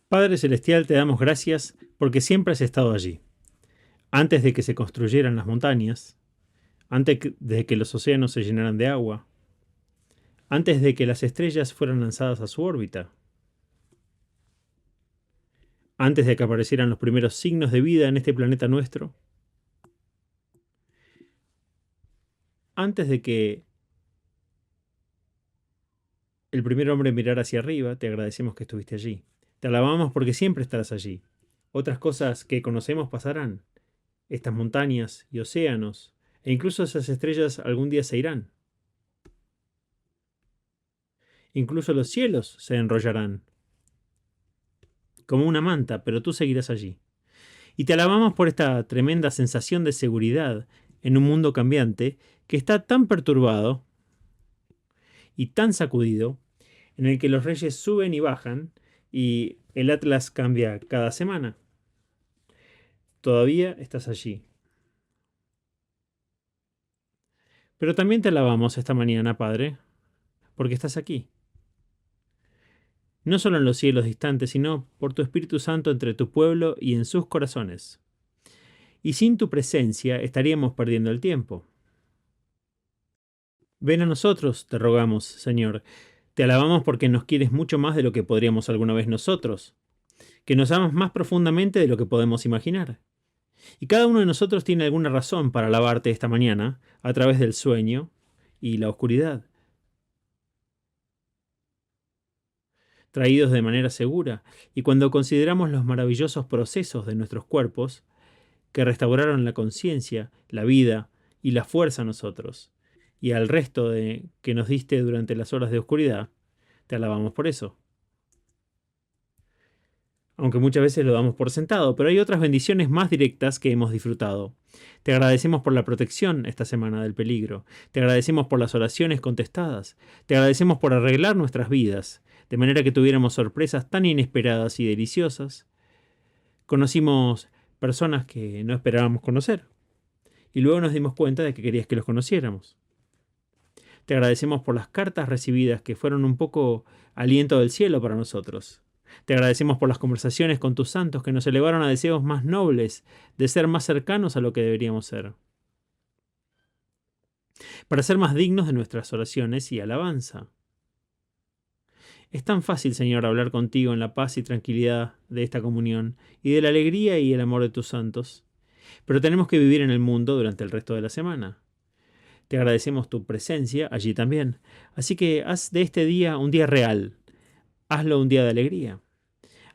Padre Celestial, te damos gracias porque siempre has estado allí. Antes de que se construyeran las montañas, de que los océanos se llenaran de agua, antes de que las estrellas fueran lanzadas a su órbita, antes de que aparecieran los primeros signos de vida en este planeta nuestro, antes de que el primer hombre mirara hacia arriba, te agradecemos que estuviste allí. Te alabamos porque siempre estarás allí. Otras cosas que conocemos pasarán. Estas montañas y océanos, e incluso esas estrellas algún día se irán. Incluso los cielos se enrollarán como una manta, pero tú seguirás allí. Y te alabamos por esta tremenda sensación de seguridad en un mundo cambiante que está tan perturbado y tan sacudido, en el que los reyes suben y bajan y el atlas cambia cada semana. Todavía estás allí. Pero también te alabamos esta mañana, Padre, porque estás aquí. No solo en los cielos distantes, sino por tu Espíritu Santo entre tu pueblo y en sus corazones. Y sin tu presencia estaríamos perdiendo el tiempo. Ven a nosotros, te rogamos, Señor. Te alabamos porque nos quieres mucho más de lo que podríamos alguna vez nosotros, que nos amas más profundamente de lo que podemos imaginar. Y cada uno de nosotros tiene alguna razón para alabarte esta mañana, a través del sueño y la oscuridad. Traídos de manera segura, y cuando consideramos los maravillosos procesos de nuestros cuerpos, que restauraron la conciencia, la vida y la fuerza a nosotros, y al resto de que nos diste durante las horas de oscuridad, te alabamos por eso. Aunque muchas veces lo damos por sentado, pero hay otras bendiciones más directas que hemos disfrutado. Te agradecemos por la protección esta semana del peligro. Te agradecemos por las oraciones contestadas. Te agradecemos por arreglar nuestras vidas, de manera que tuviéramos sorpresas tan inesperadas y deliciosas. Conocimos personas que no esperábamos conocer, y luego nos dimos cuenta de que querías que los conociéramos. Te agradecemos por las cartas recibidas que fueron un poco aliento del cielo para nosotros. Te agradecemos por las conversaciones con tus santos que nos elevaron a deseos más nobles de ser más cercanos a lo que deberíamos ser, para ser más dignos de nuestras oraciones y alabanza. Es tan fácil, Señor, hablar contigo en la paz y tranquilidad de esta comunión y de la alegría y el amor de tus santos, pero tenemos que vivir en el mundo durante el resto de la semana. Te agradecemos tu presencia allí también. Así que haz de este día un día real. Hazlo un día de alegría.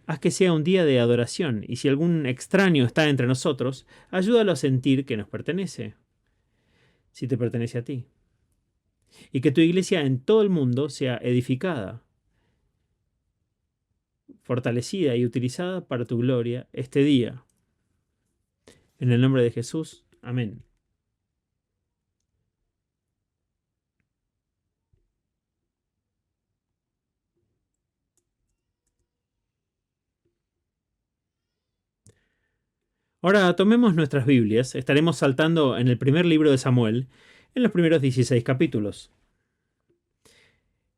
Haz que sea un día de adoración, y si algún extraño está entre nosotros, ayúdalo a sentir que nos pertenece, si te pertenece a ti. Y que tu iglesia en todo el mundo sea edificada, fortalecida y utilizada para tu gloria este día. En el nombre de Jesús. Amén. Ahora tomemos nuestras Biblias. Estaremos saltando en el primer libro de Samuel, en los primeros 16 capítulos.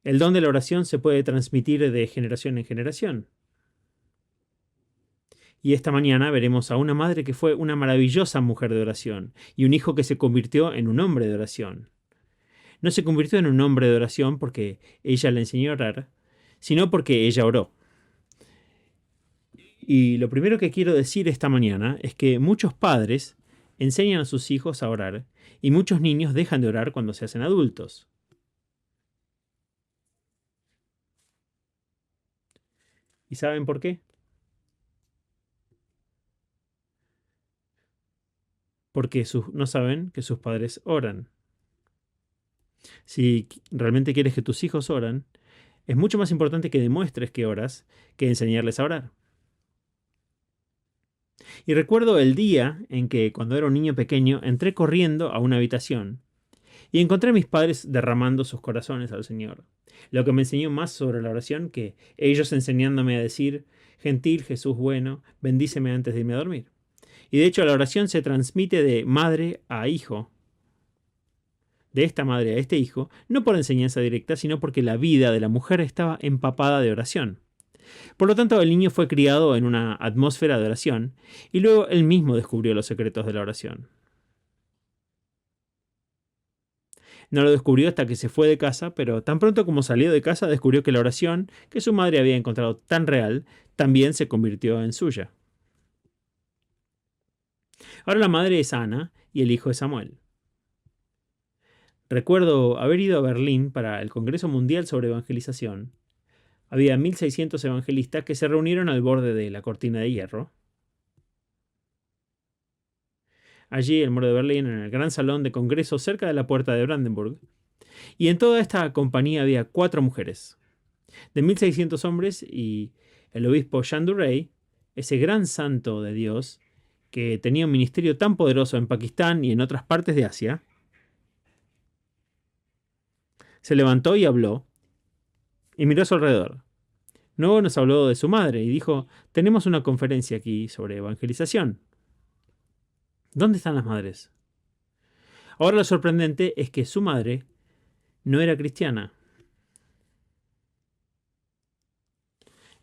El don de la oración se puede transmitir de generación en generación. Y esta mañana veremos a una madre que fue una maravillosa mujer de oración y un hijo que se convirtió en un hombre de oración. No se convirtió en un hombre de oración porque ella le enseñó a orar, sino porque ella oró. Y lo primero que quiero decir esta mañana es que muchos padres enseñan a sus hijos a orar y muchos niños dejan de orar cuando se hacen adultos. ¿Y saben por qué? Porque no saben que sus padres oran. Si realmente quieres que tus hijos oran, es mucho más importante que demuestres que oras que enseñarles a orar. Y recuerdo el día en que, cuando era un niño pequeño, entré corriendo a una habitación y encontré a mis padres derramando sus corazones al Señor, lo que me enseñó más sobre la oración que ellos enseñándome a decir: gentil Jesús bueno, bendíceme antes de irme a dormir. Y de hecho la oración se transmite de madre a hijo, de esta madre a este hijo, no por enseñanza directa, sino porque la vida de la mujer estaba empapada de oración. Por lo tanto, el niño fue criado en una atmósfera de oración y luego él mismo descubrió los secretos de la oración. No lo descubrió hasta que se fue de casa, pero tan pronto como salió de casa descubrió que la oración que su madre había encontrado tan real también se convirtió en suya. Ahora la madre es Ana y el hijo es Samuel. Recuerdo haber ido a Berlín para el Congreso Mundial sobre Evangelización. Había 1600 evangelistas que se reunieron al borde de la cortina de hierro. Allí, en el muro de Berlín, en el gran salón de congresos cerca de la puerta de Brandenburg. Y en toda esta compañía había 4 mujeres. De 1600 hombres y el obispo Jean Duray, ese gran santo de Dios, que tenía un ministerio tan poderoso en Pakistán y en otras partes de Asia, se levantó y habló, y miró a su alrededor. Luego nos habló de su madre y dijo, tenemos una conferencia aquí sobre evangelización. ¿Dónde están las madres? Ahora lo sorprendente es que su madre no era cristiana.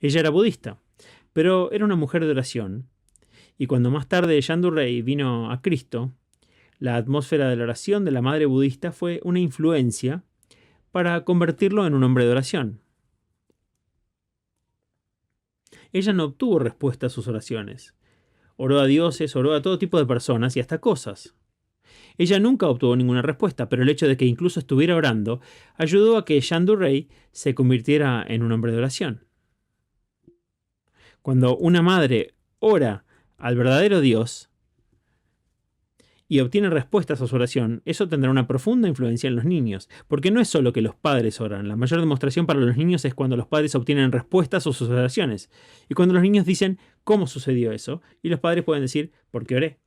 Ella era budista, pero era una mujer de oración. Y cuando más tarde Jean Duray vino a Cristo, la atmósfera de la oración de la madre budista fue una influencia para convertirlo en un hombre de oración. Ella no obtuvo respuesta a sus oraciones. Oró a dioses, oró a todo tipo de personas y hasta cosas. Ella nunca obtuvo ninguna respuesta, pero el hecho de que incluso estuviera orando ayudó a que Jean Duray se convirtiera en un hombre de oración. Cuando una madre ora al verdadero Dios y obtiene respuestas a su oración, eso tendrá una profunda influencia en los niños, porque no es solo que los padres oran, la mayor demostración para los niños es cuando los padres obtienen respuestas a sus oraciones, y cuando los niños dicen cómo sucedió eso, y los padres pueden decir, porque oré.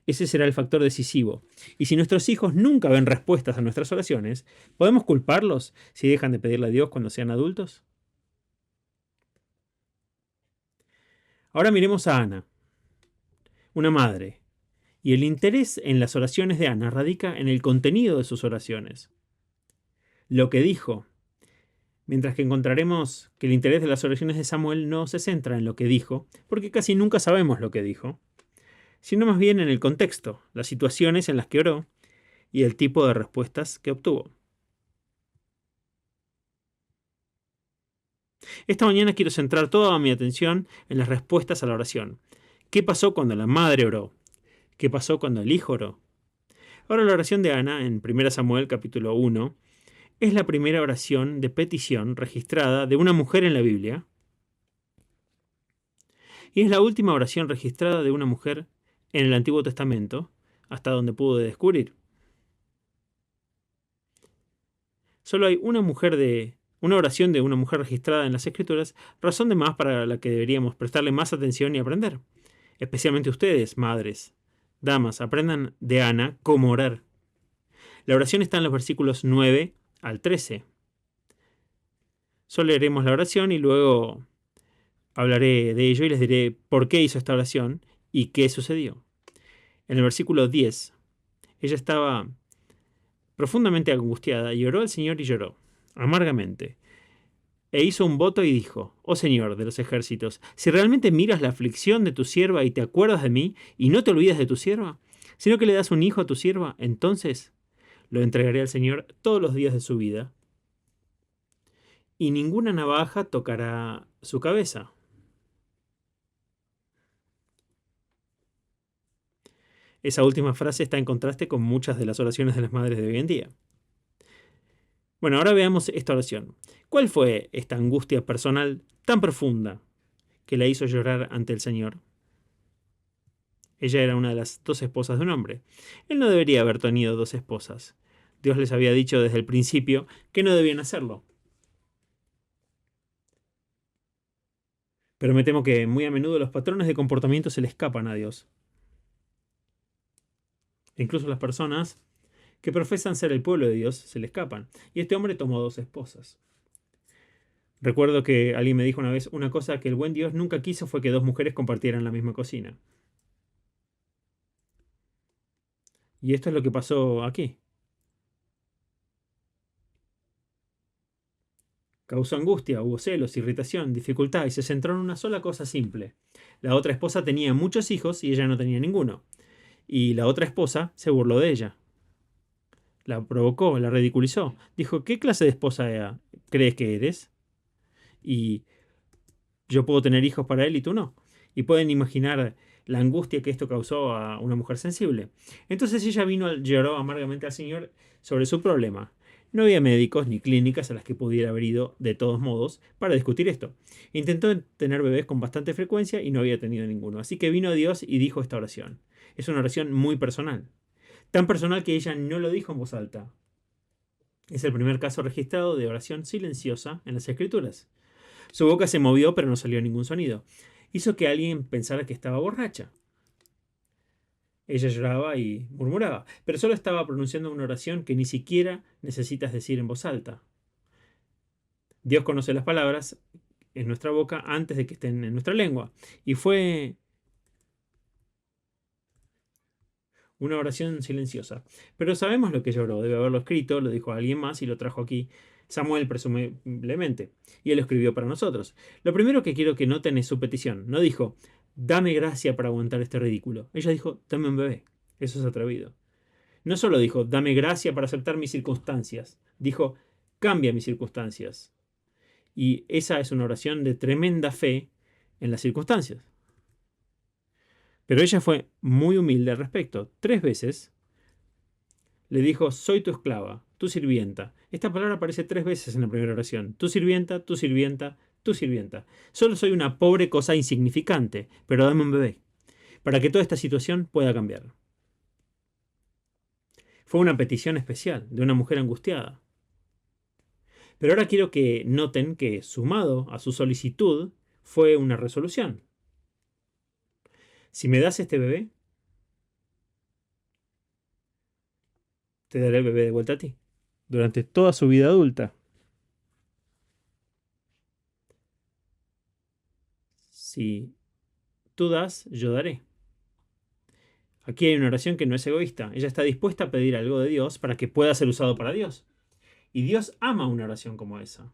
Ese será el factor decisivo. Y si nuestros hijos nunca ven respuestas a nuestras oraciones, ¿podemos culparlos si dejan de pedirle a Dios cuando sean adultos? Ahora miremos a Ana, una madre. Y el interés en las oraciones de Ana radica en el contenido de sus oraciones. Lo que dijo. Mientras que encontraremos que el interés de las oraciones de Samuel no se centra en lo que dijo, porque casi nunca sabemos lo que dijo, sino más bien en el contexto, las situaciones en las que oró y el tipo de respuestas que obtuvo. Esta mañana quiero centrar toda mi atención en las respuestas a la oración. ¿Qué pasó cuando la madre oró? ¿Qué pasó cuando el hijo oró? Ahora la oración de Ana en 1 Samuel capítulo 1 es la primera oración de petición registrada de una mujer en la Biblia y es la última oración registrada de una mujer en el Antiguo Testamento, hasta donde pude descubrir. Solo hay una oración de una mujer registrada en las Escrituras, razón de más para la que deberíamos prestarle más atención y aprender. Especialmente ustedes, madres, damas, aprendan de Ana cómo orar. La oración está en los versículos 9 al 13. Solo leeremos la oración y luego hablaré de ello y les diré por qué hizo esta oración y qué sucedió. En el versículo 10, ella estaba profundamente angustiada y oró al Señor y lloró, amargamente. E hizo un voto y dijo, oh Señor de los ejércitos, si realmente miras la aflicción de tu sierva y te acuerdas de mí y no te olvidas de tu sierva, sino que le das un hijo a tu sierva, entonces lo entregaré al Señor todos los días de su vida y ninguna navaja tocará su cabeza. Esa última frase está en contraste con muchas de las oraciones de las madres de hoy en día. Bueno, ahora veamos esta oración. ¿Cuál fue esta angustia personal tan profunda que la hizo llorar ante el Señor? Ella era una de las 2 esposas de un hombre. Él no debería haber tenido 2 esposas. Dios les había dicho desde el principio que no debían hacerlo. Pero me temo que muy a menudo los patrones de comportamiento se le escapan a Dios. Incluso las personas que profesan ser el pueblo de Dios se le escapan. Y este hombre tomó 2 esposas. Recuerdo que alguien me dijo una vez, una cosa que el buen Dios nunca quiso fue que 2 mujeres compartieran la misma cocina. Y esto es lo que pasó aquí. Causó angustia, hubo celos, irritación, dificultad y se centró en una sola cosa simple. La otra esposa tenía muchos hijos y ella no tenía ninguno. Y la otra esposa se burló de ella. La provocó, la ridiculizó. Dijo, ¿qué clase de esposa crees que eres? Y yo puedo tener hijos para él y tú no. Y pueden imaginar la angustia que esto causó a una mujer sensible. Entonces ella lloró amargamente al Señor sobre su problema. No había médicos ni clínicas a las que pudiera haber ido de todos modos para discutir esto. Intentó tener bebés con bastante frecuencia y no había tenido ninguno. Así que vino a Dios y dijo esta oración. Es una oración muy personal. Tan personal que ella no lo dijo en voz alta. Es el primer caso registrado de oración silenciosa en las Escrituras. Su boca se movió, pero no salió ningún sonido. Hizo que alguien pensara que estaba borracha. Ella lloraba y murmuraba, pero solo estaba pronunciando una oración que ni siquiera necesitas decir en voz alta. Dios conoce las palabras en nuestra boca antes de que estén en nuestra lengua. Y fue una oración silenciosa. Pero sabemos lo que lloró. Debe haberlo escrito, lo dijo a alguien más y lo trajo aquí. Samuel, presumiblemente. Y él lo escribió para nosotros. Lo primero que quiero que noten es su petición. No dijo, dame gracia para aguantar este ridículo. Ella dijo, dame un bebé. Eso es atrevido. No solo dijo, dame gracia para aceptar mis circunstancias. Dijo, cambia mis circunstancias. Y esa es una oración de tremenda fe en las circunstancias. Pero ella fue muy humilde al respecto. 3 veces le dijo, soy tu esclava, tu sirvienta. Esta palabra aparece 3 veces en la primera oración. Tu sirvienta, tu sirvienta, tu sirvienta. Solo soy una pobre cosa insignificante, pero dame un bebé, para que toda esta situación pueda cambiar. Fue una petición especial de una mujer angustiada. Pero ahora quiero que noten que, sumado a su solicitud, fue una resolución. Si me das este bebé, te daré el bebé de vuelta a ti, durante toda su vida adulta. Si tú das, yo daré. Aquí hay una oración que no es egoísta. Ella está dispuesta a pedir algo de Dios para que pueda ser usado para Dios. Y Dios ama una oración como esa.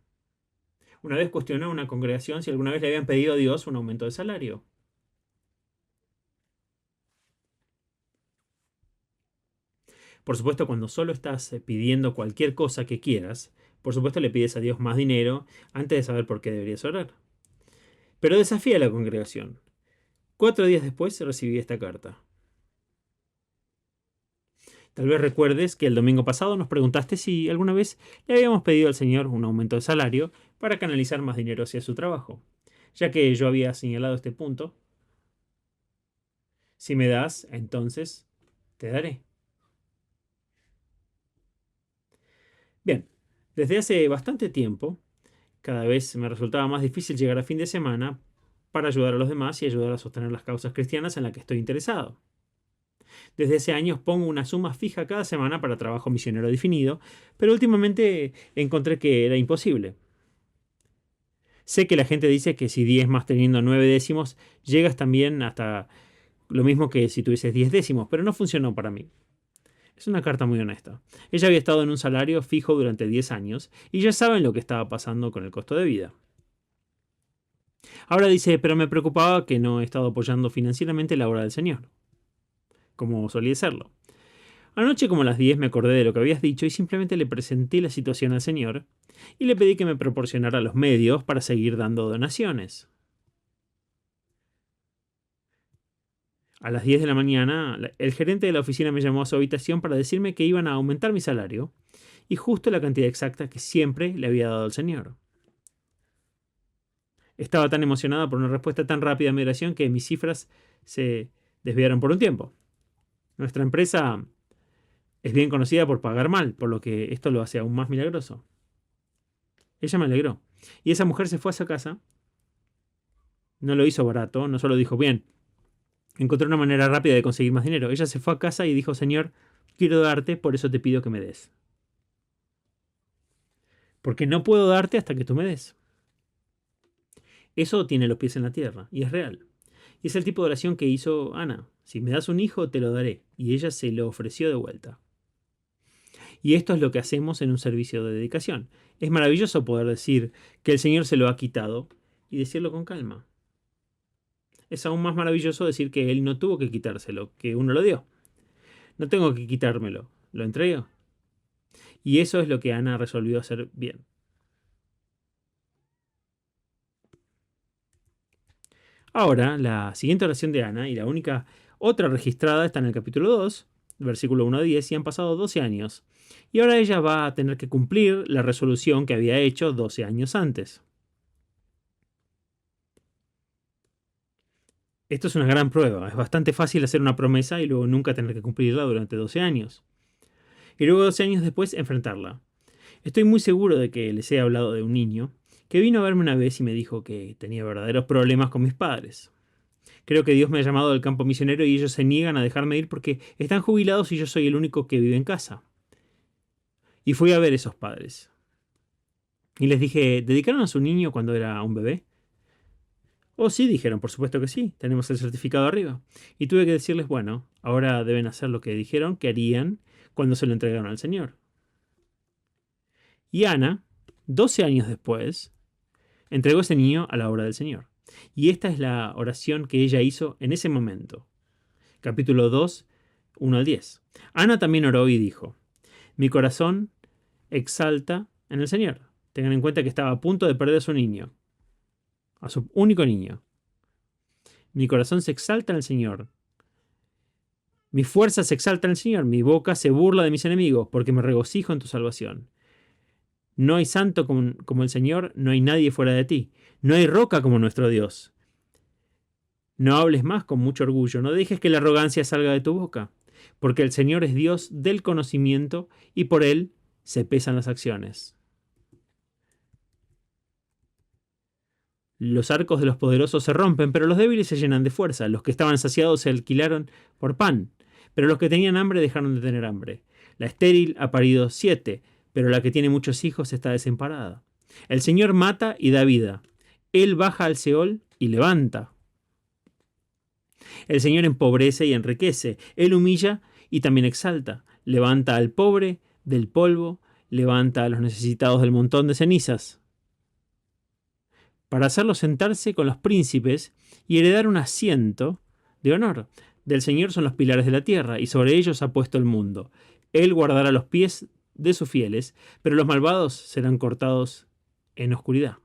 Una vez cuestionó a una congregación si alguna vez le habían pedido a Dios un aumento de salario. Por supuesto, cuando solo estás pidiendo cualquier cosa que quieras, por supuesto le pides a Dios más dinero antes de saber por qué deberías orar. Pero desafía a la congregación. 4 días después recibí esta carta. Tal vez recuerdes que el domingo pasado nos preguntaste si alguna vez le habíamos pedido al Señor un aumento de salario para canalizar más dinero hacia su trabajo. Ya que yo había señalado este punto, si me das, entonces te daré. Bien, desde hace bastante tiempo, cada vez me resultaba más difícil llegar a fin de semana para ayudar a los demás y ayudar a sostener las causas cristianas en las que estoy interesado. Desde hace años pongo una suma fija cada semana para trabajo misionero definido, pero últimamente encontré que era imposible. Sé que la gente dice que si 10 más teniendo 9 décimos, llegas también hasta lo mismo que si tuvieses 10 décimos, pero no funcionó para mí. Es una carta muy honesta. Ella había estado en un salario fijo durante 10 años y ya saben lo que estaba pasando con el costo de vida. Ahora dice, pero me preocupaba que no he estado apoyando financieramente la obra del Señor, como solía serlo. Anoche como a las 10 me acordé de lo que habías dicho y simplemente le presenté la situación al Señor y le pedí que me proporcionara los medios para seguir dando donaciones. A las 10 de la mañana, el gerente de la oficina me llamó a su habitación para decirme que iban a aumentar mi salario y justo la cantidad exacta que siempre le había dado al Señor. Estaba tan emocionada por una respuesta tan rápida a mi oración que mis cifras se desviaron por un tiempo. Nuestra empresa es bien conocida por pagar mal, por lo que esto lo hace aún más milagroso. Ella me alegró. Y esa mujer se fue a su casa. No lo hizo barato, no solo dijo, bien, encontré una manera rápida de conseguir más dinero. Ella se fue a casa y dijo, Señor, quiero darte, por eso te pido que me des. Porque no puedo darte hasta que tú me des. Eso tiene los pies en la tierra, y es real. Y es el tipo de oración que hizo Ana. Si me das un hijo, te lo daré. Y ella se lo ofreció de vuelta. Y esto es lo que hacemos en un servicio de dedicación. Es maravilloso poder decir que el Señor se lo ha quitado y decirlo con calma. Es aún más maravilloso decir que Él no tuvo que quitárselo, que uno lo dio. No tengo que quitármelo, lo entrego. Y eso es lo que Ana resolvió hacer bien. Ahora, la siguiente oración de Ana, y la única otra registrada, está en el capítulo 2, versículo 1 a 10, y han pasado 12 años. Y ahora ella va a tener que cumplir la resolución que había hecho 12 años antes. Esto es una gran prueba. Es bastante fácil hacer una promesa y luego nunca tener que cumplirla durante 12 años. Y luego 12 años después enfrentarla. Estoy muy seguro de que les he hablado de un niño que vino a verme una vez y me dijo que tenía verdaderos problemas con mis padres. Creo que Dios me ha llamado del campo misionero y ellos se niegan a dejarme ir porque están jubilados y yo soy el único que vive en casa. Y fui a ver a esos padres. Y les dije, ¿dedicaron a su niño cuando era un bebé? Oh, sí, dijeron, por supuesto que sí, tenemos el certificado arriba. Y tuve que decirles, bueno, ahora deben hacer lo que dijeron que harían cuando se lo entregaron al Señor. Y Ana, 12 años después, entregó ese niño a la obra del Señor. Y esta es la oración que ella hizo en ese momento. Capítulo 2, 1 al 10. Ana también oró y dijo, mi corazón exalta en el Señor. Tengan en cuenta que estaba a punto de perder a su niño, a su único niño. Mi corazón se exalta en el Señor. Mi fuerza se exalta en el Señor. Mi boca se burla de mis enemigos, porque me regocijo en tu salvación. No hay santo como el Señor, no hay nadie fuera de ti. No hay roca como nuestro Dios. No hables más con mucho orgullo, no dejes que la arrogancia salga de tu boca, porque el Señor es Dios del conocimiento y por Él se pesan las acciones. Los arcos de los poderosos se rompen, pero los débiles se llenan de fuerza. Los que estaban saciados se alquilaron por pan, pero los que tenían hambre dejaron de tener hambre. La estéril ha parido 7, pero la que tiene muchos hijos está desamparada. El Señor mata y da vida. Él baja al Seol y levanta. El Señor empobrece y enriquece. Él humilla y también exalta. Levanta al pobre del polvo, levanta a los necesitados del montón de cenizas, para hacerlos sentarse con los príncipes y heredar un asiento de honor. Del Señor son los pilares de la tierra, y sobre ellos ha puesto el mundo. Él guardará los pies de sus fieles, pero los malvados serán cortados en oscuridad.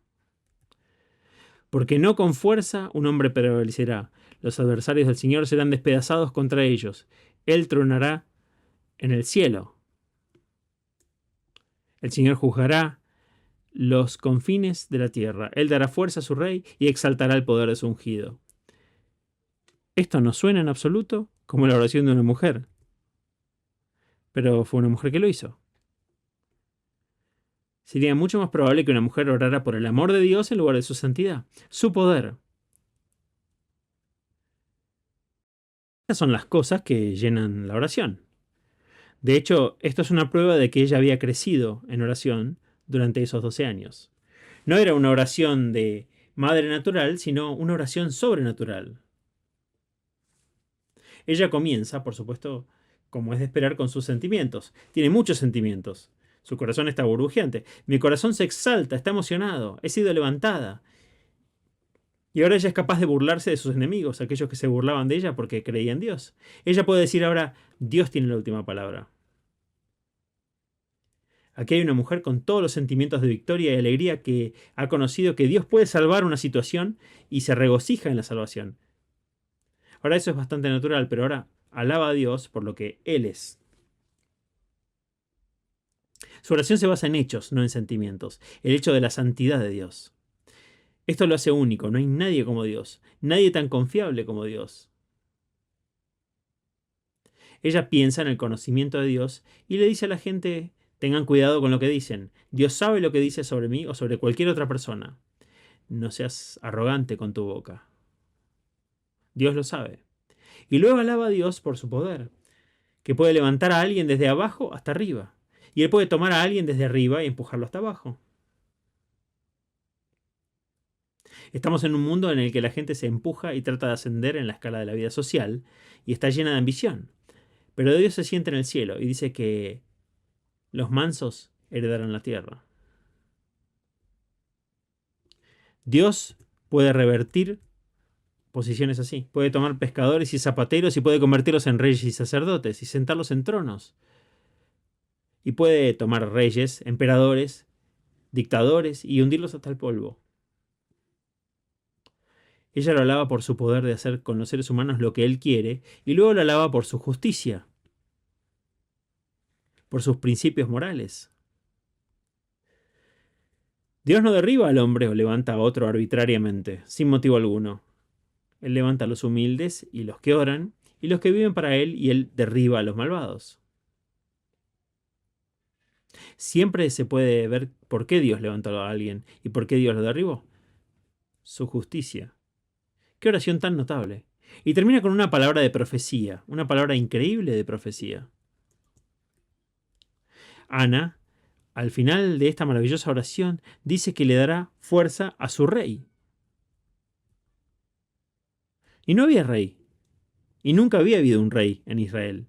Porque no con fuerza un hombre prevalecerá. Los adversarios del Señor serán despedazados contra ellos. Él tronará en el cielo. El Señor juzgará los confines de la tierra. Él dará fuerza a su rey y exaltará el poder de su ungido. Esto no suena en absoluto como la oración de una mujer, pero fue una mujer que lo hizo. Sería mucho más probable que una mujer orara por el amor de Dios en lugar de su santidad, su poder. Estas son las cosas que llenan la oración. De hecho, esto es una prueba de que ella había crecido en oración durante esos 12 años. No era una oración de madre natural, sino una oración sobrenatural. Ella comienza, por supuesto, como es de esperar, con sus sentimientos. Tiene muchos sentimientos. Su corazón está burbujeante. Mi corazón se exalta, está emocionado. He sido levantada. Y ahora ella es capaz de burlarse de sus enemigos, aquellos que se burlaban de ella porque creían en Dios. Ella puede decir ahora, Dios tiene la última palabra. Aquí hay una mujer con todos los sentimientos de victoria y alegría que ha conocido que Dios puede salvar una situación y se regocija en la salvación. Ahora eso es bastante natural, pero ahora alaba a Dios por lo que Él es. Su oración se basa en hechos, no en sentimientos. El hecho de la santidad de Dios. Esto lo hace único. No hay nadie como Dios. Nadie tan confiable como Dios. Ella piensa en el conocimiento de Dios y le dice a la gente, tengan cuidado con lo que dicen. Dios sabe lo que dice sobre mí o sobre cualquier otra persona. No seas arrogante con tu boca. Dios lo sabe. Y luego alaba a Dios por su poder, que puede levantar a alguien desde abajo hasta arriba. Y Él puede tomar a alguien desde arriba y empujarlo hasta abajo. Estamos en un mundo en el que la gente se empuja y trata de ascender en la escala de la vida social y está llena de ambición. Pero Dios se siente en el cielo y dice que Los mansos heredarán la tierra. Dios puede revertir posiciones así. Puede tomar pescadores y zapateros y puede convertirlos en reyes y sacerdotes y sentarlos en tronos. Y puede tomar reyes, emperadores, dictadores y hundirlos hasta el polvo. Ella lo alaba por su poder de hacer con los seres humanos lo que él quiere y luego lo alaba por su justicia, por sus principios morales. Dios no derriba al hombre o levanta a otro arbitrariamente, sin motivo alguno. Él levanta a los humildes y los que oran, y los que viven para él, y él derriba a los malvados. Siempre se puede ver por qué Dios levantó a alguien y por qué Dios lo derribó. Su justicia. Qué oración tan notable. Y termina con una palabra de profecía, una palabra increíble de profecía. Ana, al final de esta maravillosa oración, dice que le dará fuerza a su rey. Y no había rey. Y nunca había habido un rey en Israel.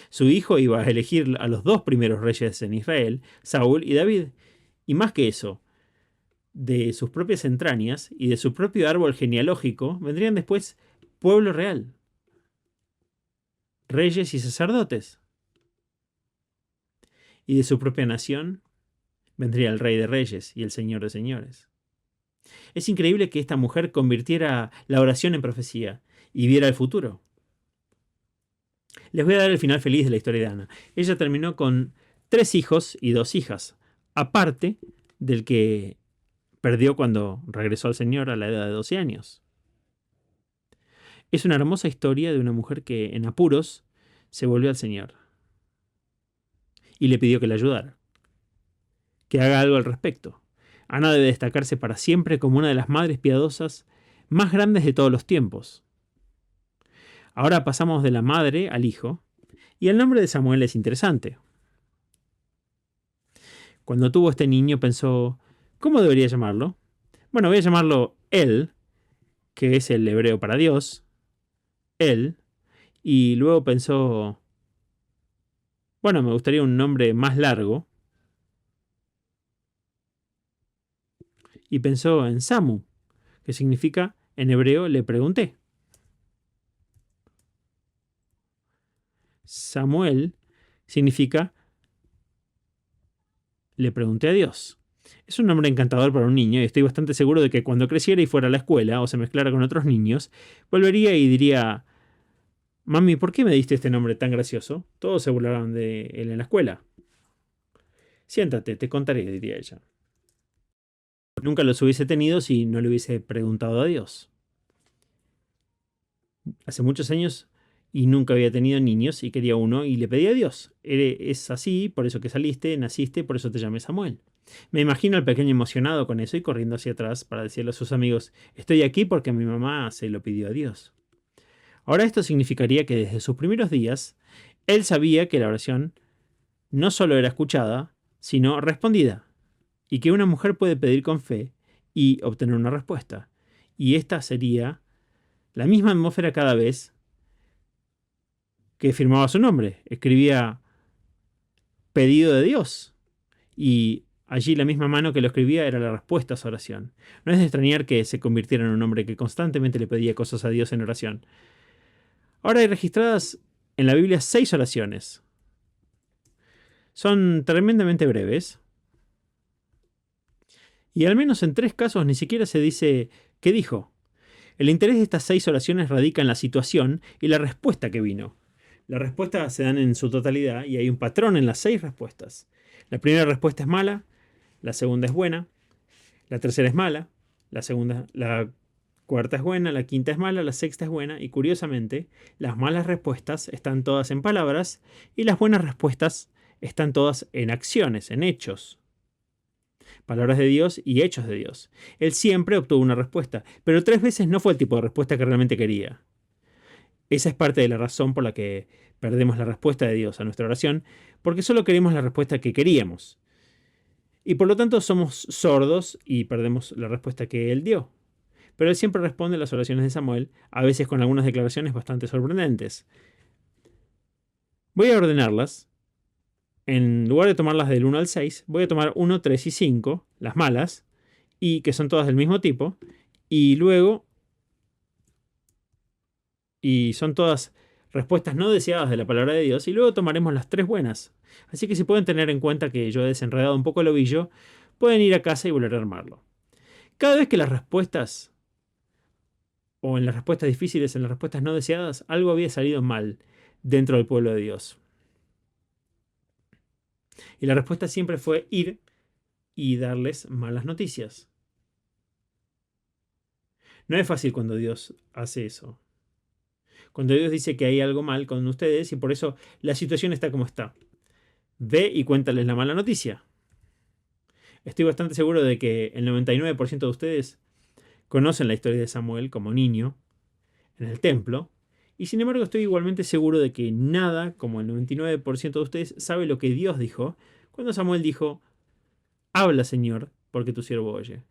Su hijo iba a elegir a los dos primeros reyes en Israel, Saúl y David. Y más que eso, de sus propias entrañas y de su propio árbol genealógico vendrían después pueblo real, reyes y sacerdotes. Y de su propia nación vendría el rey de reyes y el señor de señores. Es increíble que esta mujer convirtiera la oración en profecía y viera el futuro. Les voy a dar el final feliz de la historia de Ana. Ella terminó con 3 hijos y 2 hijas, aparte del que perdió cuando regresó al Señor a la edad de 12 años. Es una hermosa historia de una mujer que en apuros se volvió al Señor y le pidió que le ayudara, que haga algo al respecto. Ana debe destacarse para siempre como una de las madres piadosas más grandes de todos los tiempos. Ahora pasamos de la madre al hijo, y el nombre de Samuel es interesante. Cuando tuvo este niño pensó, ¿cómo debería llamarlo? Bueno, voy a llamarlo él, que es el hebreo para Dios, él, y luego pensó, bueno, me gustaría un nombre más largo, y pensó en Samu, que significa, en hebreo, le pregunté. Samuel significa, le pregunté a Dios. Es un nombre encantador para un niño y estoy bastante seguro de que cuando creciera y fuera a la escuela o se mezclara con otros niños, volvería y diría, mami, ¿por qué me diste este nombre tan gracioso? Todos se burlaron de él en la escuela. Siéntate, te contaré, diría ella. Nunca los hubiese tenido si no le hubiese preguntado a Dios. Hace muchos años y nunca había tenido niños y quería uno y le pedí a Dios. Es así, por eso que saliste, naciste, por eso te llamé Samuel. Me imagino al pequeño emocionado con eso y corriendo hacia atrás para decirle a sus amigos, estoy aquí porque mi mamá se lo pidió a Dios. Ahora esto significaría que desde sus primeros días, él sabía que la oración no solo era escuchada, sino respondida, y que una mujer puede pedir con fe y obtener una respuesta. Y esta sería la misma atmósfera cada vez que firmaba su nombre. Escribía pedido de Dios. Y allí la misma mano que lo escribía era la respuesta a su oración. No es de extrañar que se convirtiera en un hombre que constantemente le pedía cosas a Dios en oración. Ahora hay registradas en la Biblia 6 oraciones. Son tremendamente breves. Y al menos en 3 casos ni siquiera se dice qué dijo. El interés de estas 6 oraciones radica en la situación y la respuesta que vino. Las respuestas se dan en su totalidad y hay un patrón en las 6 respuestas. La primera respuesta es mala, la segunda es buena, la tercera es mala, la cuarta es buena, la quinta es mala, la sexta es buena y curiosamente las malas respuestas están todas en palabras y las buenas respuestas están todas en acciones, en hechos. Palabras de Dios y hechos de Dios. Él siempre obtuvo una respuesta, pero 3 veces no fue el tipo de respuesta que realmente quería. Esa es parte de la razón por la que perdemos la respuesta de Dios a nuestra oración, porque solo queremos la respuesta que queríamos. Y por lo tanto somos sordos y perdemos la respuesta que Él dio. Pero Él siempre responde a las oraciones de Samuel, a veces con algunas declaraciones bastante sorprendentes. Voy a ordenarlas. En lugar de tomarlas del 1 al 6, voy a tomar 1, 3 y 5, las malas, y que son todas del mismo tipo, y luego, y son todas respuestas no deseadas de la palabra de Dios, y luego tomaremos las 3 buenas. Así que si pueden tener en cuenta que yo he desenredado un poco el ovillo, pueden ir a casa y volver a armarlo. Cada vez que las respuestas, o en las respuestas difíciles, en las respuestas no deseadas, algo había salido mal dentro del pueblo de Dios. Y la respuesta siempre fue ir y darles malas noticias. No es fácil cuando Dios hace eso. Cuando Dios dice que hay algo mal con ustedes y por eso la situación está como está. Ve y cuéntales la mala noticia. Estoy bastante seguro de que el 99% de ustedes conocen la historia de Samuel como niño en el templo. Y sin embargo estoy igualmente seguro de que nada, como el 99% de ustedes, sabe lo que Dios dijo cuando Samuel dijo, habla Señor, porque tu siervo oye.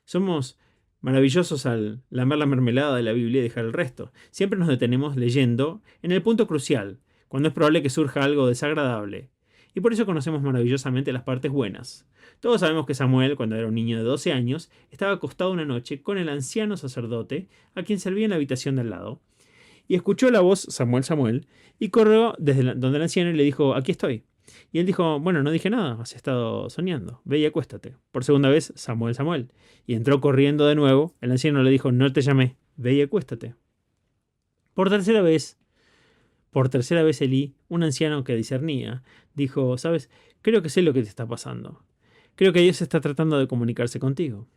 Somos maravillosos al lamer la mermelada de la Biblia y dejar el resto. Siempre nos detenemos leyendo en el punto crucial, cuando es probable que surja algo desagradable. Y por eso conocemos maravillosamente las partes buenas. Todos sabemos que Samuel, cuando era un niño de 12 años, estaba acostado una noche con el anciano sacerdote, a quien servía en la habitación de al lado, y escuchó la voz Samuel, Samuel, y corrió desde donde el anciano y le dijo, aquí estoy. Y él dijo, bueno, no dije nada, has estado soñando, ve y acuéstate. Por segunda vez, Samuel, Samuel. Y entró corriendo de nuevo, el anciano le dijo, no te llamé, ve y acuéstate. Por tercera vez Elí, un anciano que discernía, dijo, sabes, creo que sé lo que te está pasando. Creo que Dios está tratando de comunicarse contigo.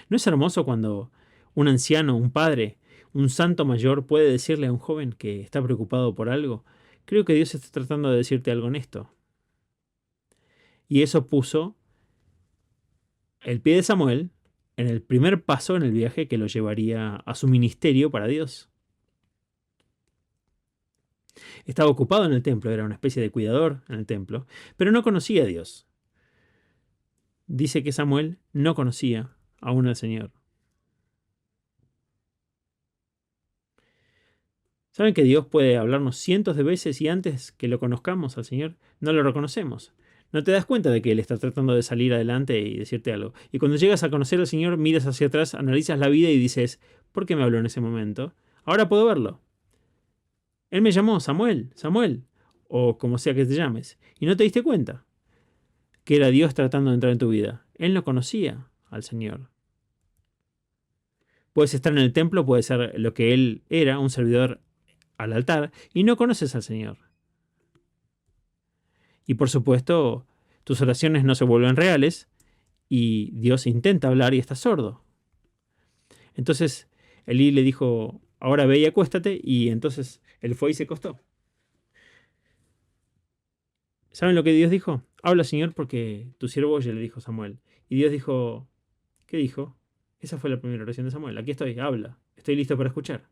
¿No es hermoso cuando un anciano, un padre, un santo mayor puede decirle a un joven que está preocupado por algo? Creo que Dios está tratando de decirte algo en esto. Y eso puso el pie de Samuel en el primer paso en el viaje que lo llevaría a su ministerio para Dios. Estaba ocupado en el templo, era una especie de cuidador en el templo, pero no conocía a Dios. Dice que Samuel no conocía aún al Señor. ¿Saben que Dios puede hablarnos cientos de veces y antes que lo conozcamos al Señor, no lo reconocemos? No te das cuenta de que Él está tratando de salir adelante y decirte algo. Y cuando llegas a conocer al Señor, miras hacia atrás, analizas la vida y dices, ¿por qué me habló en ese momento? Ahora puedo verlo. Él me llamó Samuel, Samuel, o como sea que te llames, y no te diste cuenta que era Dios tratando de entrar en tu vida. Él no conocía al Señor. Puedes estar en el templo, puede ser lo que Él era, un servidor al altar, y no conoces al Señor. Y por supuesto, tus oraciones no se vuelven reales y Dios intenta hablar y está sordo. Entonces Elí le dijo, ahora ve y acuéstate, y entonces él fue y se acostó. ¿Saben lo que Dios dijo? Habla, Señor, porque tu siervo oye, le dijo Samuel. Y Dios dijo, ¿qué dijo? Esa fue la primera oración de Samuel. Aquí estoy, habla, estoy listo para escuchar.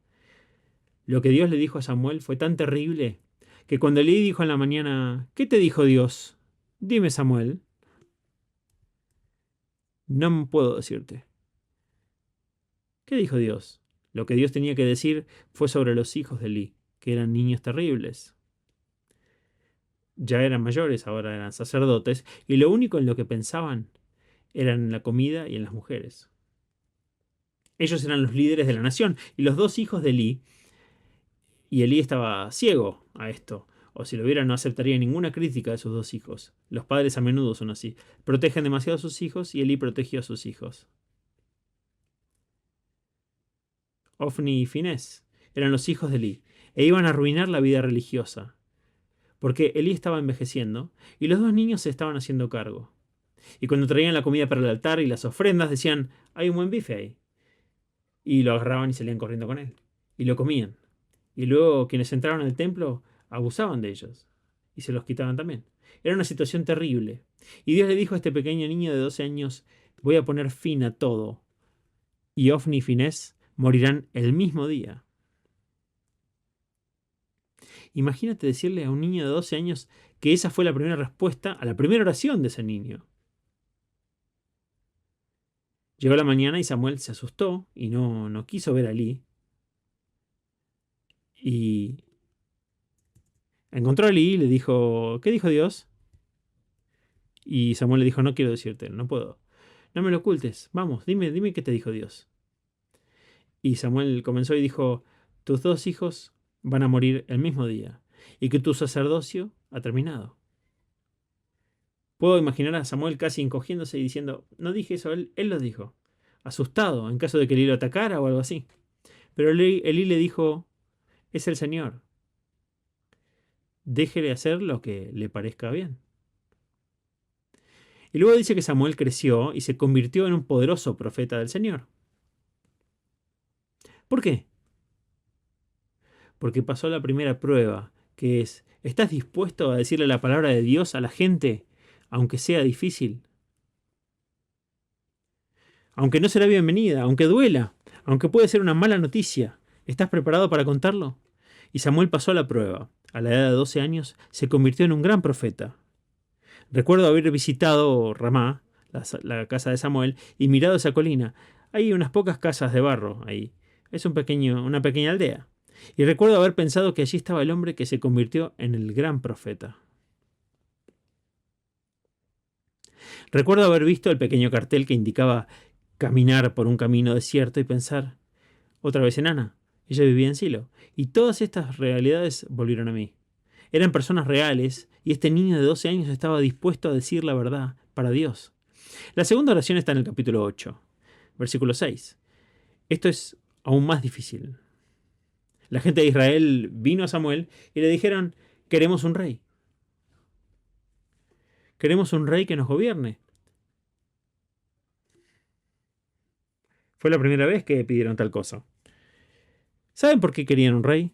Lo que Dios le dijo a Samuel fue tan terrible que cuando Elí dijo en la mañana, ¿qué te dijo Dios? Dime, Samuel. No puedo decirte. ¿Qué dijo Dios? Lo que Dios tenía que decir fue sobre los hijos de Elí, que eran niños terribles. Ya eran mayores, ahora eran sacerdotes, y lo único en lo que pensaban era en la comida y en las mujeres. Ellos eran los líderes de la nación, y los dos hijos de Elí, y Elí estaba ciego a esto, o si lo viera no aceptaría ninguna crítica de sus dos hijos. Los padres a menudo son así, protegen demasiado a sus hijos y Elí protegió a sus hijos. Ofni y Finés eran los hijos de Elí, e iban a arruinar la vida religiosa, porque Elí estaba envejeciendo y los dos niños se estaban haciendo cargo. Y cuando traían la comida para el altar y las ofrendas decían, hay un buen bife ahí. Y lo agarraban y salían corriendo con él. Y lo comían. Y luego quienes entraron al templo abusaban de ellos. Y se los quitaban también. Era una situación terrible. Y Dios le dijo a este pequeño niño de 12 años, voy a poner fin a todo. Y Ofni y Finés morirán el mismo día. Imagínate decirle a un niño de 12 años que esa fue la primera respuesta a la primera oración de ese niño. Llegó la mañana y Samuel se asustó y no quiso ver a Elí. Y encontró a Elí y le dijo, ¿qué dijo Dios? Y Samuel le dijo, no quiero decirte, no puedo. No me lo ocultes, vamos, dime qué te dijo Dios. Y Samuel comenzó y dijo, tus 2 hijos van a morir el mismo día, y que tu sacerdocio ha terminado. Puedo imaginar a Samuel casi encogiéndose y diciendo, no dije eso, él lo dijo, asustado en caso de que Elí lo atacara o algo así. Pero Elí le dijo, es el Señor, déjele hacer lo que le parezca bien. Y luego dice que Samuel creció y se convirtió en un poderoso profeta del Señor. ¿Por qué? Porque pasó la primera prueba, que es, ¿estás dispuesto a decirle la palabra de Dios a la gente, aunque sea difícil? Aunque no será bienvenida, aunque duela, aunque puede ser una mala noticia, ¿estás preparado para contarlo? Y Samuel pasó la prueba. A la edad de 12 años se convirtió en un gran profeta. Recuerdo haber visitado Ramá, la casa de Samuel, y mirado esa colina. Hay unas pocas casas de barro ahí. Es una pequeña aldea. Y recuerdo haber pensado que allí estaba el hombre que se convirtió en el gran profeta. Recuerdo haber visto el pequeño cartel que indicaba caminar por un camino desierto y pensar, otra vez en Ana. Ella vivía en Silo. Y todas estas realidades volvieron a mí. Eran personas reales y este niño de 12 años estaba dispuesto a decir la verdad para Dios. La segunda oración está en el capítulo 8, versículo 6. Esto es aún más difícil. La gente de Israel vino a Samuel y le dijeron, queremos un rey. Queremos un rey que nos gobierne. Fue la primera vez que pidieron tal cosa. ¿Saben por qué querían un rey?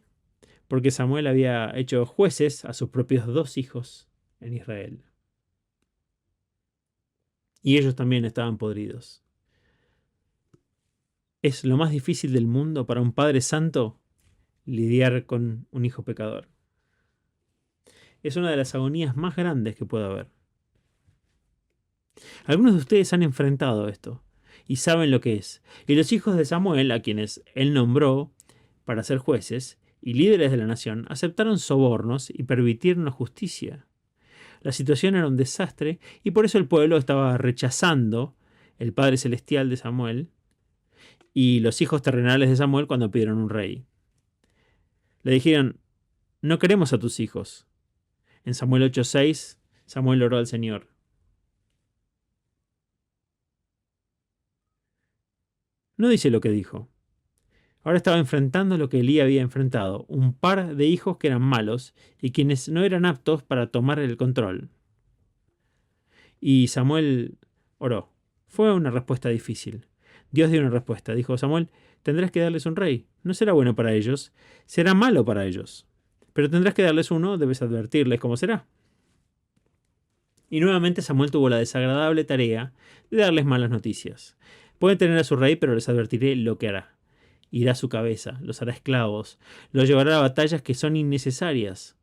Porque Samuel había hecho jueces a sus propios 2 hijos en Israel. Y ellos también estaban podridos. Es lo más difícil del mundo para un padre santo lidiar con un hijo pecador. Es una de las agonías más grandes que puede haber. Algunos de ustedes han enfrentado esto y saben lo que es. Y los hijos de Samuel, a quienes él nombró para ser jueces y líderes de la nación, aceptaron sobornos y permitieron la justicia. La situación era un desastre y por eso el pueblo estaba rechazando el Padre Celestial de Samuel y los hijos terrenales de Samuel cuando pidieron un rey. Le dijeron, no queremos a tus hijos. En Samuel 8:6, Samuel oró al Señor. No dice lo que dijo. Ahora estaba enfrentando lo que Elí había enfrentado, un par de hijos que eran malos y quienes no eran aptos para tomar el control. Y Samuel oró. Fue una respuesta difícil. Dios dio una respuesta. Dijo, Samuel, tendrás que darles un rey. No será bueno para ellos, será malo para ellos. Pero tendrás que darles uno, debes advertirles cómo será. Y nuevamente Samuel tuvo la desagradable tarea de darles malas noticias. Pueden tener a su rey, pero les advertiré lo que hará. Irá a su cabeza, los hará esclavos, los llevará a batallas que son innecesarias.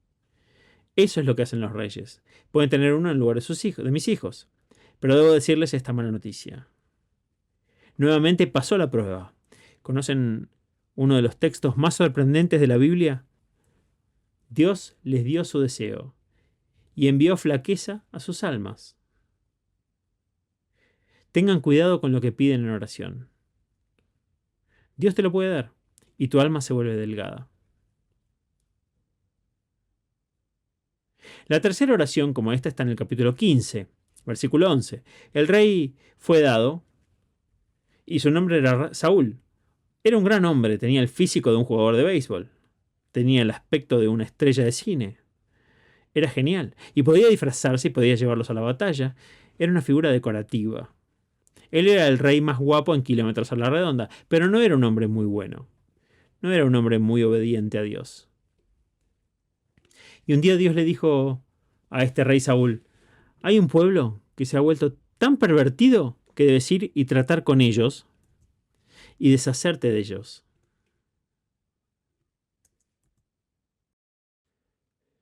Eso es lo que hacen los reyes. Pueden tener uno en lugar de sus hijos, de mis hijos. Pero debo decirles esta mala noticia. Nuevamente pasó la prueba. ¿Conocen uno de los textos más sorprendentes de la Biblia? Dios les dio su deseo y envió flaqueza a sus almas. Tengan cuidado con lo que piden en oración. Dios te lo puede dar y tu alma se vuelve delgada. La tercera oración, como esta, está en el capítulo 15, versículo 11. El rey fue dado y su nombre era Saúl. Era un gran hombre, tenía el físico de un jugador de béisbol, tenía el aspecto de una estrella de cine. Era genial y podía disfrazarse y podía llevarlos a la batalla. Era una figura decorativa. Él era el rey más guapo en kilómetros a la redonda, pero no era un hombre muy bueno. No era un hombre muy obediente a Dios. Y un día Dios le dijo a este rey Saúl, hay un pueblo que se ha vuelto tan pervertido que debes ir y tratar con ellos y deshacerte de ellos.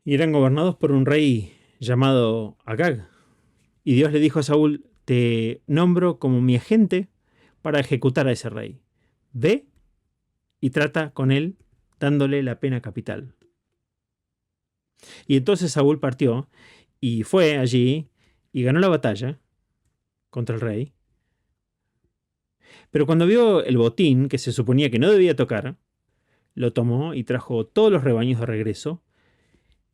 Y eran gobernados por un rey llamado Agag. Y Dios le dijo a Saúl, te nombro como mi agente para ejecutar a ese rey. Ve y trata con él dándole la pena capital. Y entonces Saúl partió y fue allí y ganó la batalla contra el rey. Pero cuando vio el botín, que se suponía que no debía tocar, lo tomó y trajo todos los rebaños de regreso,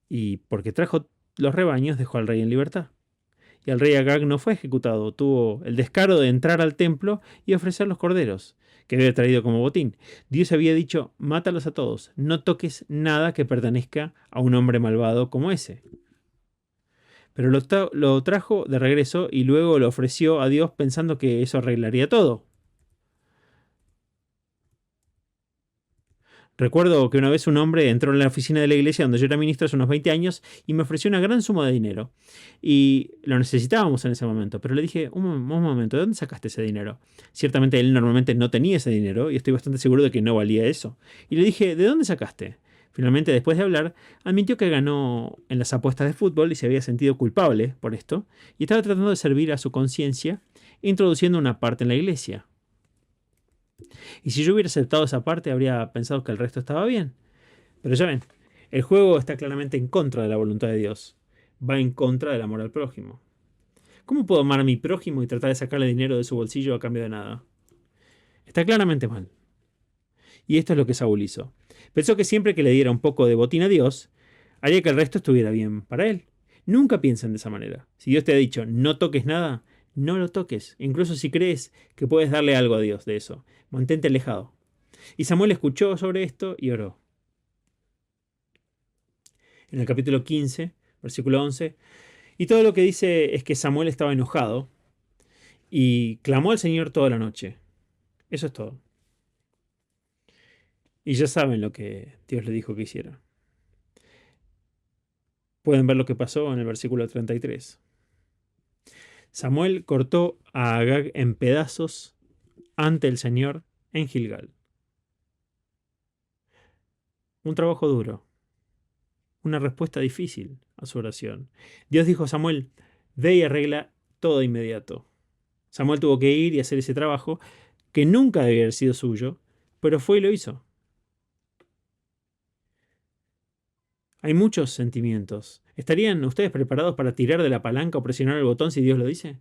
y porque trajo los rebaños dejó al rey en libertad. Y el rey Agag no fue ejecutado, tuvo el descaro de entrar al templo y ofrecer los corderos que había traído como botín. Dios había dicho, mátalos a todos, no toques nada que pertenezca a un hombre malvado como ese. Pero lo trajo de regreso y luego lo ofreció a Dios pensando que eso arreglaría todo. Recuerdo que una vez un hombre entró en la oficina de la iglesia donde yo era ministro hace unos 20 años y me ofreció una gran suma de dinero. Y lo necesitábamos en ese momento, pero le dije, un momento, ¿de dónde sacaste ese dinero? Ciertamente él normalmente no tenía ese dinero y estoy bastante seguro de que no valía eso. Y le dije, ¿de dónde sacaste? Finalmente, después de hablar, admitió que ganó en las apuestas de fútbol y se había sentido culpable por esto, y estaba tratando de servir a su conciencia, introduciendo una parte en la iglesia. Y si yo hubiera aceptado esa parte, habría pensado que el resto estaba bien. Pero ya ven, el juego está claramente en contra de la voluntad de Dios. Va en contra del amor al prójimo. ¿Cómo puedo amar a mi prójimo y tratar de sacarle dinero de su bolsillo a cambio de nada? Está claramente mal. Y esto es lo que Saúl hizo. Pensó que siempre que le diera un poco de botín a Dios, haría que el resto estuviera bien para él. Nunca piensen de esa manera. Si Dios te ha dicho no toques nada, no lo toques. Incluso si crees que puedes darle algo a Dios de eso. Mantente alejado. Y Samuel escuchó sobre esto y oró. En el capítulo 15, versículo 11, y todo lo que dice es que Samuel estaba enojado y clamó al Señor toda la noche. Eso es todo. Y ya saben lo que Dios le dijo que hiciera. Pueden ver lo que pasó en el versículo 33. Samuel cortó a Agag en pedazos ante el Señor en Gilgal. Un trabajo duro. Una respuesta difícil a su oración. Dios dijo a Samuel, ve y arregla todo de inmediato. Samuel tuvo que ir y hacer ese trabajo que nunca debía haber sido suyo, pero fue y lo hizo. Hay muchos sentimientos. ¿Estarían ustedes preparados para tirar de la palanca o presionar el botón si Dios lo dice?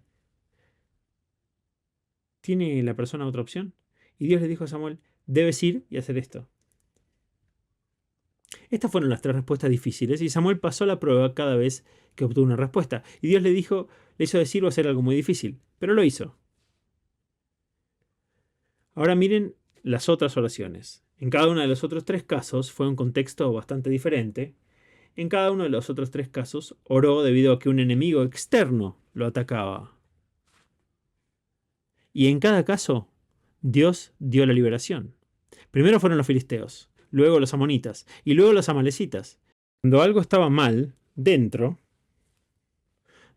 ¿Tiene la persona otra opción? Y Dios le dijo a Samuel, debes ir y hacer esto. Estas fueron las tres respuestas difíciles y Samuel pasó la prueba cada vez que obtuvo una respuesta. Y Dios le hizo decir o hacer algo muy difícil, pero lo hizo. Ahora miren las otras oraciones. En cada uno de los otros tres casos fue un contexto bastante diferente. En cada uno de los otros tres casos oró debido a que un enemigo externo lo atacaba. Y en cada caso, Dios dio la liberación. Primero fueron los filisteos, luego los amonitas y luego los amalecitas. Cuando algo estaba mal dentro,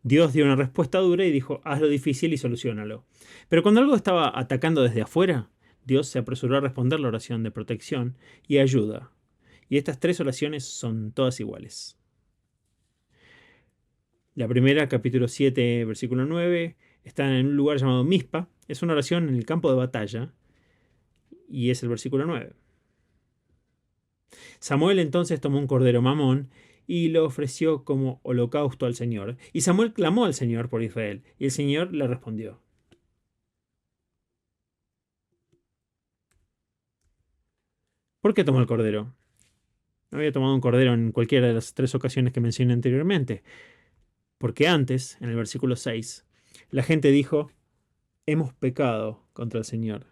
Dios dio una respuesta dura y dijo, hazlo difícil y soluciónalo. Pero cuando algo estaba atacando desde afuera, Dios se apresuró a responder la oración de protección y ayuda. Y estas tres oraciones son todas iguales. La primera, capítulo 7, versículo 9, está en un lugar llamado Mizpa. Es una oración en el campo de batalla y es el versículo 9. Samuel entonces tomó un cordero mamón y lo ofreció como holocausto al Señor. Y Samuel clamó al Señor por Israel, y el Señor le respondió. ¿Por qué tomó el cordero? No había tomado un cordero en cualquiera de las tres ocasiones que mencioné anteriormente. Porque antes, en el versículo 6, la gente dijo, hemos pecado contra el Señor.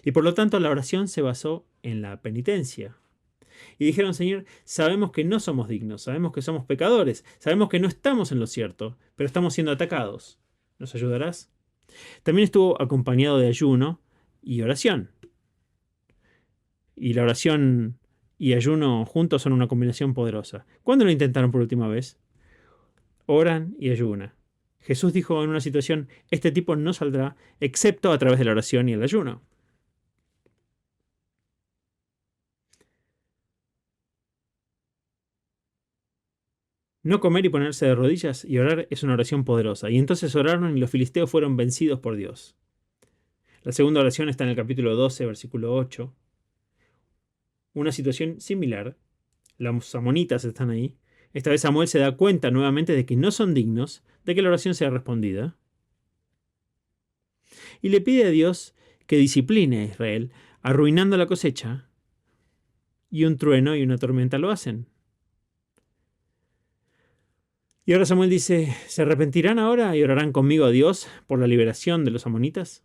Y por lo tanto la oración se basó en la penitencia. Y dijeron, Señor, sabemos que no somos dignos, sabemos que somos pecadores, sabemos que no estamos en lo cierto, pero estamos siendo atacados. ¿Nos ayudarás? También estuvo acompañado de ayuno y oración. Y la oración y ayuno juntos son una combinación poderosa. ¿Cuándo lo intentaron por última vez? Oran y ayunan. Jesús dijo en una situación, este tipo no saldrá excepto a través de la oración y el ayuno. No comer y ponerse de rodillas y orar es una oración poderosa. Y entonces oraron y los filisteos fueron vencidos por Dios. La segunda oración está en el capítulo 12, versículo 8. Una situación similar. Los amonitas están ahí. Esta vez Samuel se da cuenta nuevamente de que no son dignos de que la oración sea respondida. Y le pide a Dios que discipline a Israel, arruinando la cosecha. Y un trueno y una tormenta lo hacen. Y ahora Samuel dice, ¿se arrepentirán ahora y orarán conmigo a Dios por la liberación de los amonitas?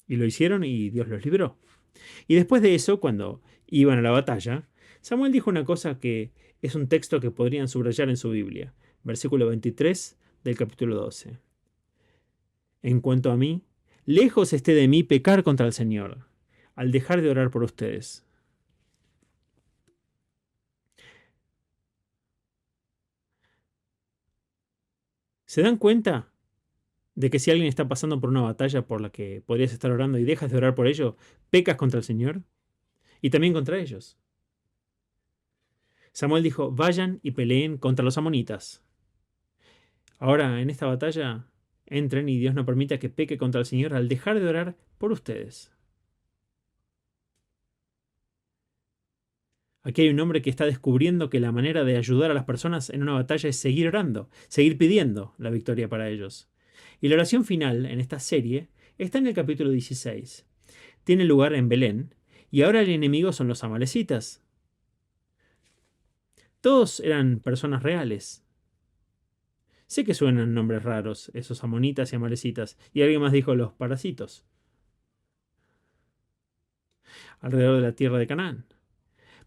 Y lo hicieron y Dios los libró. Y después de eso, cuando iban a la batalla, Samuel dijo una cosa que es un texto que podrían subrayar en su Biblia. Versículo 23 del capítulo 12. En cuanto a mí, lejos esté de mí pecar contra el Señor, al dejar de orar por ustedes. ¿Se dan cuenta de que si alguien está pasando por una batalla por la que podrías estar orando y dejas de orar por ello, pecas contra el Señor? Y también contra ellos. Samuel dijo, vayan y peleen contra los amonitas. Ahora, en esta batalla, entren y Dios no permita que peque contra el Señor al dejar de orar por ustedes. Aquí hay un hombre que está descubriendo que la manera de ayudar a las personas en una batalla es seguir orando, seguir pidiendo la victoria para ellos. Y la oración final en esta serie está en el capítulo 16. Tiene lugar en Belén, y ahora el enemigo son los amalecitas. Todos eran personas reales. Sé que suenan nombres raros, esos amonitas y amalecitas, y alguien más dijo los parásitos, alrededor de la tierra de Canaán.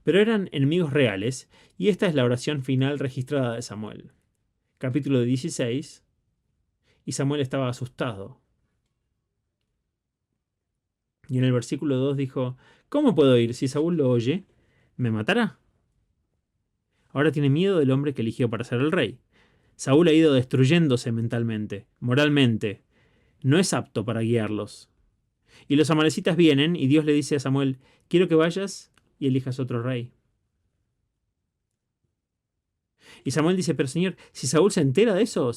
Pero eran enemigos reales, y esta es la oración final registrada de Samuel. Capítulo 16, y Samuel estaba asustado. Y en el versículo 2 dijo, ¿cómo puedo ir? Si Saúl lo oye, ¿me matará? Ahora tiene miedo del hombre que eligió para ser el rey. Saúl ha ido destruyéndose mentalmente, moralmente. No es apto para guiarlos. Y los amalecitas vienen y Dios le dice a Samuel, quiero que vayas y elijas otro rey. Y Samuel dice, pero Señor, si Saúl se entera de eso,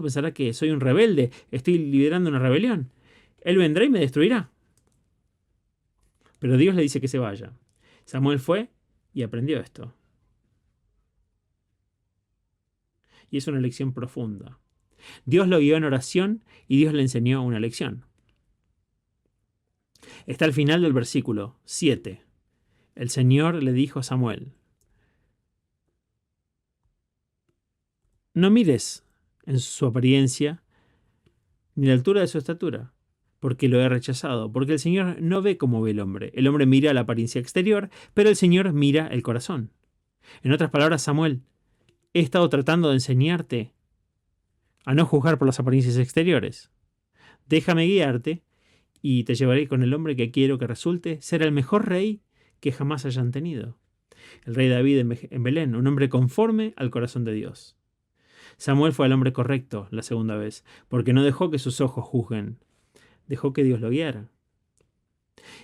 pensará que soy un rebelde, estoy liderando una rebelión. Él vendrá y me destruirá. Pero Dios le dice que se vaya. Samuel fue y aprendió esto. Y es una lección profunda. Dios lo guió en oración y Dios le enseñó una lección. Está al final del versículo 7. El Señor le dijo a Samuel, no mires en su apariencia ni la altura de su estatura, porque lo he rechazado, porque el Señor no ve como ve el hombre. El hombre mira la apariencia exterior, pero el Señor mira el corazón. En otras palabras, Samuel, he estado tratando de enseñarte a no juzgar por las apariencias exteriores. Déjame guiarte y te llevaré con el hombre que quiero que resulte ser el mejor rey que jamás hayan tenido. El rey David en Belén, un hombre conforme al corazón de Dios. Samuel fue el hombre correcto la segunda vez, porque no dejó que sus ojos juzguen, dejó que Dios lo guiara.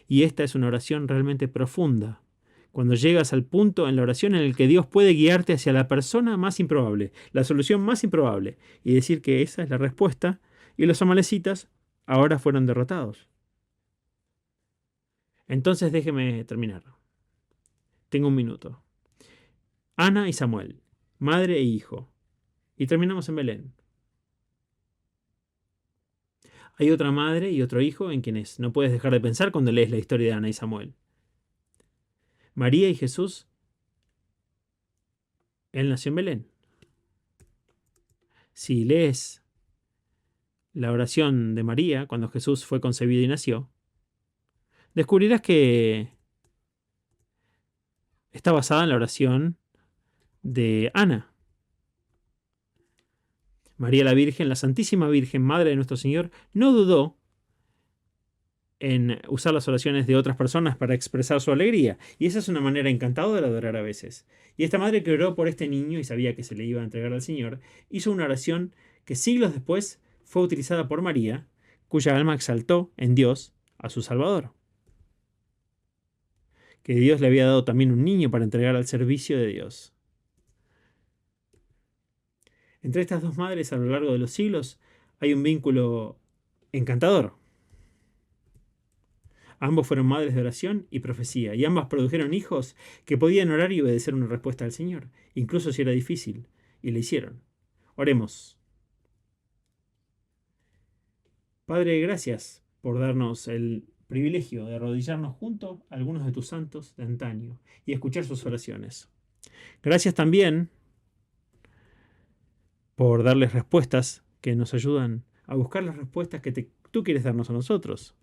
Y esta es una oración realmente profunda. Cuando llegas al punto en la oración en el que Dios puede guiarte hacia la persona más improbable, la solución más improbable, y decir que esa es la respuesta, y los amalecitas ahora fueron derrotados. Entonces déjeme terminar. Tengo un minuto. Ana y Samuel, madre e hijo. Y terminamos en Belén. Hay otra madre y otro hijo en quienes no puedes dejar de pensar cuando lees la historia de Ana y Samuel. María y Jesús, él nació en Belén. Si lees la oración de María cuando Jesús fue concebido y nació, descubrirás que está basada en la oración de Ana. María la Virgen, la Santísima Virgen, Madre de nuestro Señor, no dudó en usar las oraciones de otras personas para expresar su alegría. Y esa es una manera encantadora de orar a veces. Y esta madre que oró por este niño y sabía que se le iba a entregar al Señor, hizo una oración que siglos después fue utilizada por María, cuya alma exaltó en Dios a su Salvador. Que Dios le había dado también un niño para entregar al servicio de Dios. Entre estas dos madres a lo largo de los siglos hay un vínculo encantador. Ambos fueron madres de oración y profecía, y ambas produjeron hijos que podían orar y obedecer una respuesta al Señor, incluso si era difícil, y lo hicieron. Oremos. Padre, gracias por darnos el privilegio de arrodillarnos junto a algunos de tus santos de antaño y escuchar sus oraciones. Gracias también por darles respuestas que nos ayudan a buscar las respuestas que tú quieres darnos a nosotros.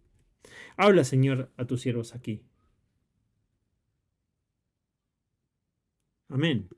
Habla, Señor, a tus siervos aquí. Amén.